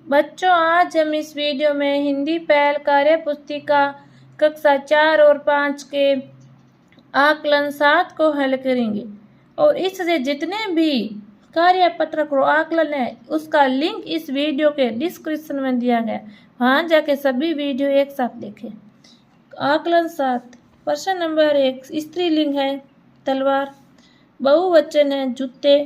बच्चों, आज हम इस वीडियो में हिंदी पहल कार्य पुस्तिका कक्षा 4 और 5 के आकलन 7 को हल करेंगे और इससे जितने भी कार्यपत्र को आकलन है उसका लिंक इस वीडियो के डिस्क्रिप्शन में दिया गया, वहाँ जाके सभी वीडियो एक साथ देखें। आकलन 7, प्रश्न नंबर 1, स्त्रीलिंग है तलवार, बहुवचन है जूते,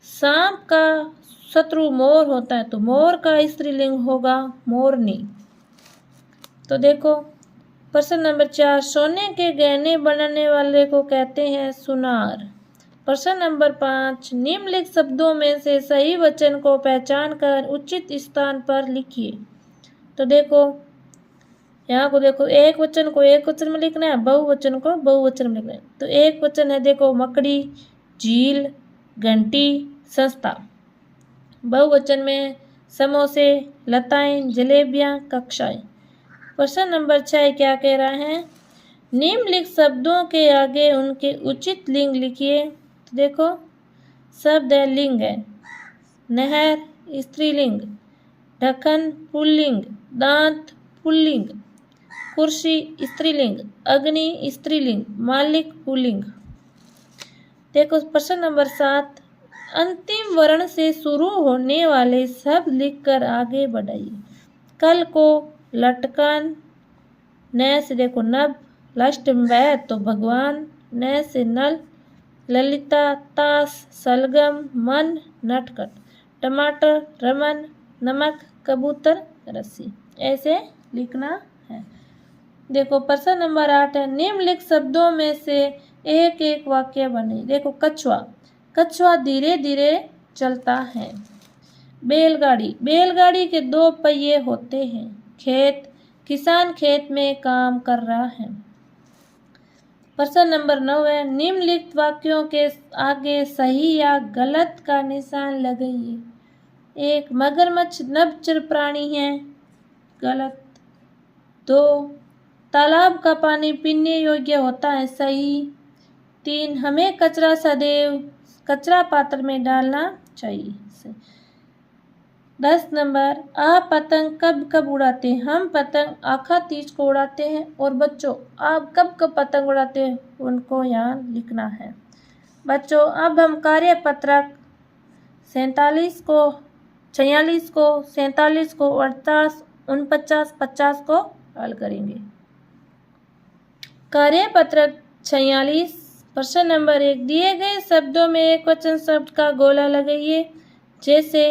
सांप का शत्रु मोर होता है तो मोर का स्त्रीलिंग होगा मोरनी। तो देखो प्रश्न नंबर 4, सोने के गहने बनाने वाले को कहते हैं सुनार। प्रश्न नंबर 5, निम्नलिखित शब्दों में से सही वचन को पहचान कर उचित स्थान पर लिखिए। तो देखो यहाँ को देखो, एक वचन को एक वचन में लिखना है, बहुवचन को बहुवचन में लिखना है। तो एक वचन है देखो मकड़ी, झील, घंटी, संस्था। बहुवचन में समोसे, लताएं, जलेबियां, कक्षाएं। प्रश्न नंबर 6 क्या कह रहा है, निम्नलिखित शब्दों के आगे उनके उचित लिंग लिखिए। तो देखो शब्द है लिंग है, नहर स्त्रीलिंग, ढक्कन पुल्लिंग, दांत पुल्लिंग, कुर्सी स्त्रीलिंग, अग्नि स्त्रीलिंग, मालिक पुल्लिंग। देखो प्रश्न नंबर 7, अंतिम वर्ण से शुरू होने वाले शब्द लिखकर आगे बढ़ाइए। कल को लटकन, न से देखो नभ, लष्ट वह तो भगवान, न से नल, ललिता, ताश, सलगम, मन, नटखट, टमाटर, रमन, नमक, कबूतर, रस्सी। ऐसे लिखना है। देखो प्रश्न नंबर 8 है, निम्नलिखित शब्दों में से एक एक वाक्य बने। देखो कछुआ, कछुआ धीरे धीरे चलता है। बैलगाड़ी, बैलगाड़ी के 2 पहिए होते हैं। खेत, किसान खेत में काम कर रहा है। प्रश्न नंबर 9 है, निम्नलिखित वाक्यों के आगे सही या गलत का निशान लगाइए। 1, मगरमच्छ नभचर प्राणी है, गलत। 2, तालाब का पानी पीने योग्य होता है, सही। 3, हमें कचरा सदैव कचरा पात्र में डालना चाहिए। 10 नंबर, आप पतंग कब कब उड़ाते हैं? हम पतंग आखा तीज को उड़ाते हैं। और बच्चों आप कब कब पतंग उड़ाते हैं उनको यहाँ लिखना है। बच्चों अब हम कार्यपत्रक 47 को, 46 को, 47 को, 48, 49, 50 को हल करेंगे। कार्यपत्रक 46, प्रश्न नंबर 1, दिए गए शब्दों में एक वचन शब्द का गोला लगाइए। जैसे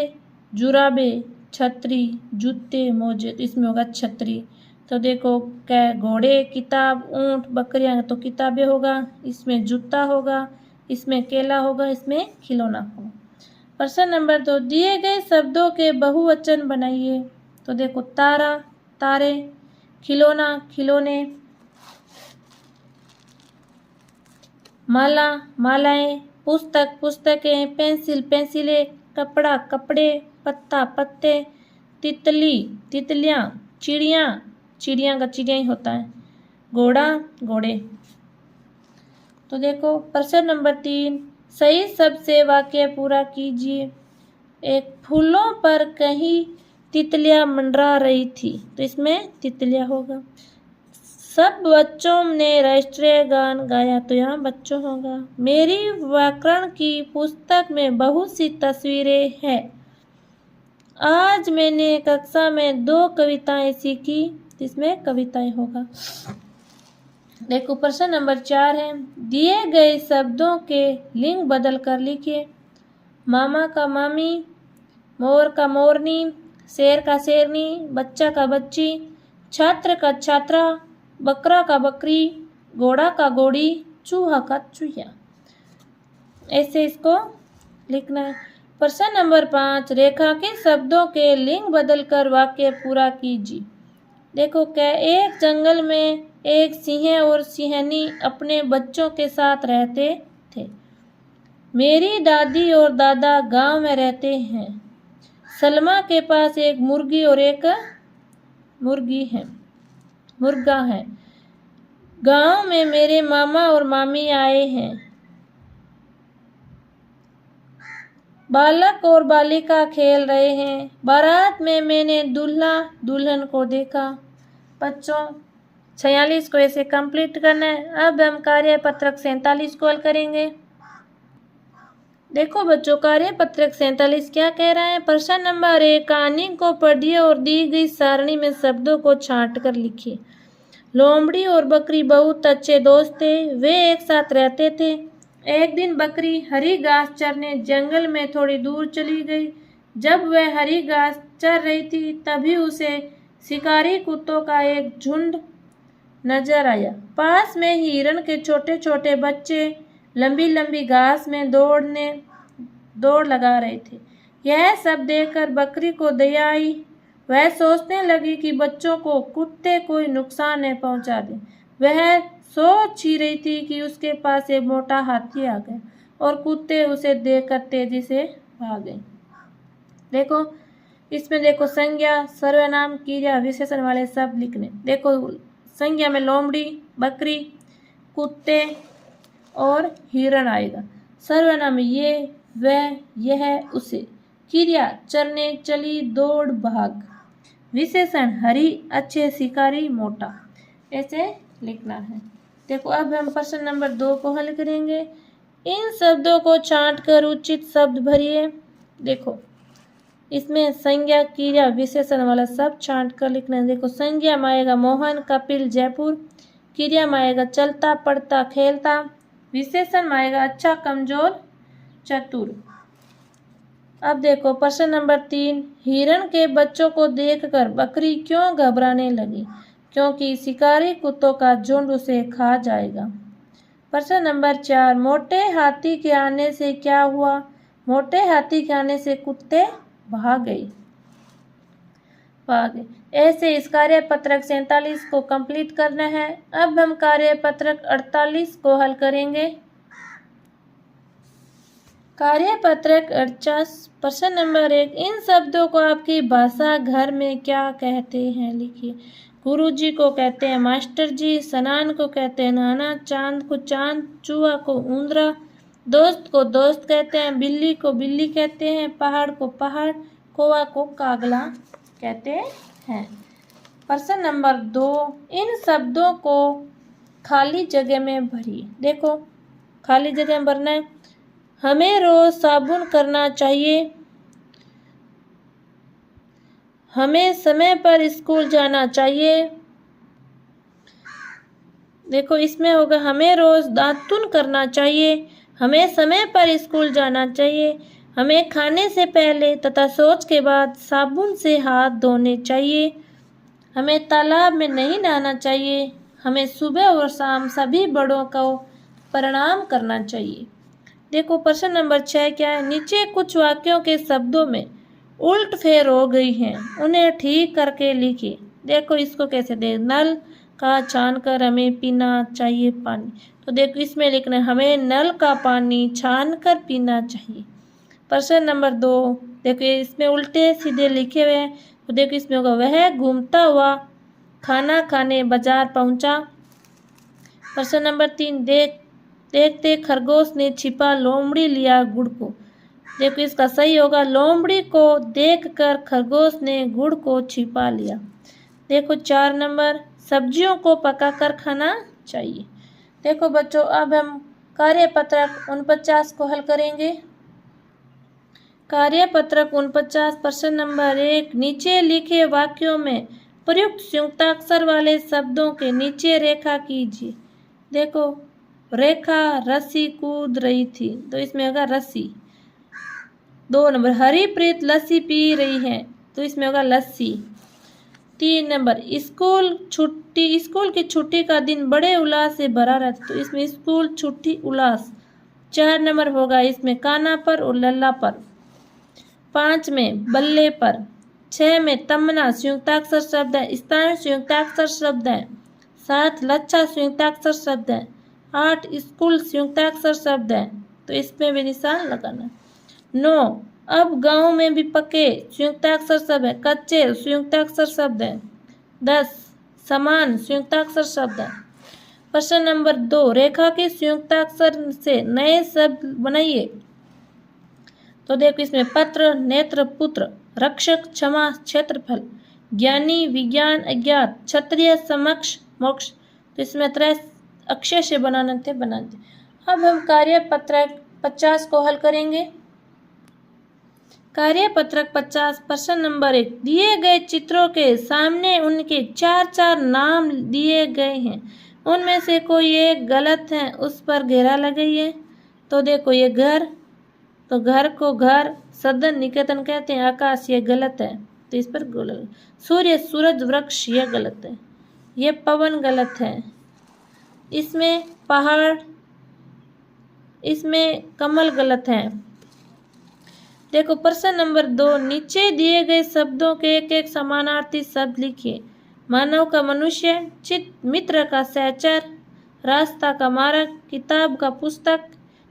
जुराबे, छतरी, जूते, मोजे। तो इसमें होगा छतरी। तो देखो क्या, घोड़े, किताब, ऊंट, बकरियां, तो किताबें होगा। इसमें जूता होगा, इसमें केला होगा, इसमें खिलौना होगा। प्रश्न नंबर 2, दिए गए शब्दों के बहुवचन बनाइए। तो देखो तारा, तारे, खिलौना, खिलौने, माला, मालाएं, पुस्तक, पुस्तकें, पेंसिल, पेंसिलें, कपड़ा, कपड़े, पत्ता, पत्ते, तितली, तितलियां, चिड़िया, चिड़िया का चिड़िया ही होता है, घोड़ा, घोड़े। तो देखो प्रश्न नंबर 3, सही शब्द से वाक्य पूरा कीजिए। 1, फूलों पर कहीं तितलियां मंडरा रही थी। तो इसमें तितलियां होगा। सब बच्चों ने राष्ट्रीय गान गाया। तो यहाँ बच्चों होगा। मेरी व्याकरण की पुस्तक में बहुत सी तस्वीरें हैं। आज मैंने कक्षा में 2 कविताएं सीखी। इसमें कविताएं होगा। देखो प्रश्न नंबर 4 है, दिए गए शब्दों के लिंग बदल कर लिखिए। मामा का मामी, मोर का मोरनी, शेर का शेरनी, बच्चा का बच्ची, छात्र का छात्रा, बकरा का बकरी, घोड़ा का घोड़ी, चूहा का चूहिया। ऐसे इसको लिखना है। प्रश्न नंबर 5, रेखांकित शब्दों के लिंग बदलकर वाक्य पूरा कीजिए। देखो क्या, एक जंगल में एक सिंह और सिंहनी अपने बच्चों के साथ रहते थे। मेरी दादी और दादा गांव में रहते हैं। सलमा के पास एक मुर्गी और एक मुर्गी है, मुर्गा है। गांव में मेरे मामा और मामी आए हैं। बालक और बालिका खेल रहे हैं। बारात में मैंने दूल्हा दुल्हन को देखा। बच्चों 46 को ऐसे कंप्लीट करना है। अब हम कार्यपत्रक 47 को हल करेंगे। देखो बच्चों, कार्यपत्रक 47 क्या कह रहा है। प्रश्न नंबर 1, कहानी को पढ़िए और दी गई सारणी में शब्दों को छांट कर लिखिए। लोमड़ी और बकरी बहुत अच्छे दोस्त थे। वे एक साथ रहते थे। एक दिन बकरी हरी घास चरने जंगल में थोड़ी दूर चली गई। जब वह हरी घास चर रही थी तभी उसे शिकारी कुत्तों का एक झुंड नजर आया। पास में ही हिरण के छोटे छोटे बच्चे लंबी लंबी घास में दौड़ लगा रहे थे। यह सब देखकर बकरी को दया आई। वह सोचने लगी कि बच्चों को कुत्ते कोई नुकसान न पहुंचा दे। वह सोच ही रही थी कि उसके पास एक मोटा हाथी आ गया और कुत्ते उसे देखकर तेजी से भागे। देखो इसमें देखो संज्ञा, सर्वनाम, क्रिया, विशेषण वाले शब्द लिखने। देखो संज्ञा में लोमड़ी, बकरी, कुत्ते और हिरण आएगा। सर्वनाम में ये, वह, यह, उसे। क्रिया चरने, चली, दौड़, भाग। विशेषण हरी, अच्छे, शिकारी, मोटा। ऐसे लिखना है। देखो अब हम प्रश्न नंबर 2 को हल करेंगे। इन शब्दों को छांट कर उचित शब्द भरिए। देखो इसमें संज्ञा, क्रिया, विशेषण वाला सब छांट कर लिखना है। देखो संज्ञा में आएगा मोहन, कपिल, जयपुर। क्रिया में आएगा चलता, पढ़ता, खेलता। विशेषण में आएगा अच्छा, कमजोर, चतुर। अब देखो प्रश्न नंबर 3, हिरण के बच्चों को देखकर बकरी क्यों घबराने लगी। क्योंकि शिकारी कुत्तों का झुंड उसे खा जाएगा। प्रश्न नंबर 4, मोटे हाथी के आने से क्या हुआ। मोटे हाथी के आने से कुत्ते भाग गए। ऐसे इस कार्यपत्रक 47 को कंप्लीट करना है। अब हम कार्यपत्रक 48 को हल करेंगे। कार्यपत्रक 48 प्रश्न नंबर 1, इन शब्दों को आपकी भाषा घर में क्या कहते हैं लिखिए। गुरुजी को कहते हैं मास्टर जी, स्नान को कहते हैं नहाना, चांद को चांद, चूहा को ऊंदरा, दोस्त को दोस्त कहते हैं, बिल्ली को बिल्ली कहते हैं, पहाड़ को पहाड़, कौवा को कागला कहते हैं। प्रश्न नंबर 2, इन शब्दों को खाली जगह में भरिए। देखो खाली जगह में भरना है। हमें रोज साबुन करना चाहिए। हमें समय पर स्कूल जाना चाहिए। देखो इसमें होगा हमें रोज दातुन करना चाहिए। हमें समय पर स्कूल जाना चाहिए। हमें खाने से पहले तथा शौच के बाद साबुन से हाथ धोने चाहिए। हमें तालाब में नहीं नहाना चाहिए। हमें सुबह और शाम सभी बड़ों को प्रणाम करना चाहिए। देखो प्रश्न नंबर 6 क्या है। नीचे कुछ वाक्यों के शब्दों में उल्ट फेर हो गई हैं, उन्हें ठीक करके लिखिए। देखो इसको कैसे दे, नल का छान कर हमें पीना चाहिए पानी। तो देखो इसमें लिखना है हमें नल का पानी छान कर पीना चाहिए। प्रश्न नंबर 2 देखो इसमें उल्टे सीधे लिखे हुए हैं। तो देखो इसमें होगा वह घूमता हुआ खाना खाने बाजार पहुंचा। प्रश्न नंबर 3, देखते खरगोश ने छिपा लोमड़ी लिया गुड़ को। देखो इसका सही होगा लोमड़ी को देखकर खरगोश ने गुड़ को छिपा लिया। देखो 4 नंबर, सब्जियों को पकाकर खाना चाहिए। देखो बच्चों अब हम कार्यपत्रक 49 को हल करेंगे। कार्यपत्रक 49 प्रश्न नंबर 1, नीचे लिखे वाक्यों में प्रयुक्त संयुक्ताक्षर वाले शब्दों के नीचे रेखा कीजिए। देखो रेखा रस्सी कूद रही थी, तो इसमें होगा रस्सी। 2 नंबर, हरीप्रीत लस्सी पी रही है, तो इसमें होगा लस्सी। 3 नंबर, स्कूल की छुट्टी का दिन बड़े उल्लास से भरा रहता, तो इसमें स्कूल छुट्टी उल्लास। 4 नंबर होगा इसमें काना पर और लल्ला पर। 5 में बल्ले पर। 6 में तमना संयुक्ताक्षर शब्द है, स्थान संयुक्ताक्षर शब्द है। 7 लच्छा संयुक्ताक्षर शब्द है। 8 स्कूल संयुक्ताक्षर शब्द है, तो इसमें भी निशान लगाना। 9 अब गांव में भी पक्के संयुक्ताक्षर शब्द है, कच्चे संयुक्ताक्षर शब्द है। 10 समान संयुक्ताक्षर शब्द है। प्रश्न नंबर 2, रेखा के संयुक्ताक्षर से नए शब्द बनाइए। तो देखो इसमें पत्र, नेत्र, पुत्र, रक्षक, क्षमा, क्षेत्रफल, ज्ञानी, विज्ञान, अज्ञात, क्षत्रिय, समक्ष, मोक्ष। तो इसमें 3 अक्षय से बनाना थे, बना दे। अब हम कार्यपत्रक 50 को हल करेंगे। कार्यपत्रक 50 प्रश्न नंबर 1, दिए गए चित्रों के सामने उनके 4 नाम दिए गए हैं, उनमें से कोई एक गलत है, उस पर घेरा लगाइए। तो देखो ये घर, तो घर को घर, सदन, निकेतन कहते हैं, आकाश ये गलत है, तो इस पर गलत। सूर्य, सूरज, वृक्ष ये गलत है, ये पवन गलत है, इसमें पहाड़, इसमें कमल गलत है। देखो प्रश्न नंबर 2, नीचे दिए गए शब्दों के एक एक समानार्थी शब्द लिखिए। मानव का मनुष्य, चित मित्र का सहचर, रास्ता का मार्ग, किताब का पुस्तक,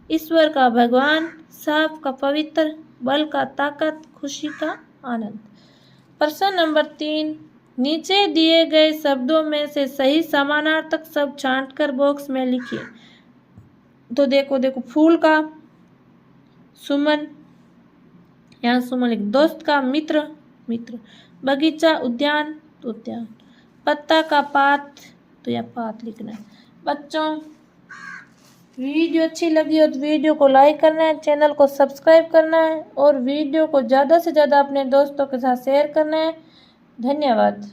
ईश्वर का भगवान, साफ का पवित्र, बल का ताकत, खुशी का आनंद। प्रश्न नंबर 3, नीचे दिए गए शब्दों में से सही समानार्थक शब्द छांटकर बॉक्स में लिखिए। तो देखो फूल का सुमन, यहाँ सुमन लिख, दोस्त का मित्र, मित्र, बगीचा, उद्यान, तो उद्यान, पत्ता का पात, तो यह पात लिखना है। बच्चों वीडियो अच्छी लगी हो तो वीडियो को लाइक करना है, चैनल को सब्सक्राइब करना है और वीडियो को ज़्यादा से ज़्यादा अपने दोस्तों के साथ शेयर करना है। धन्यवाद।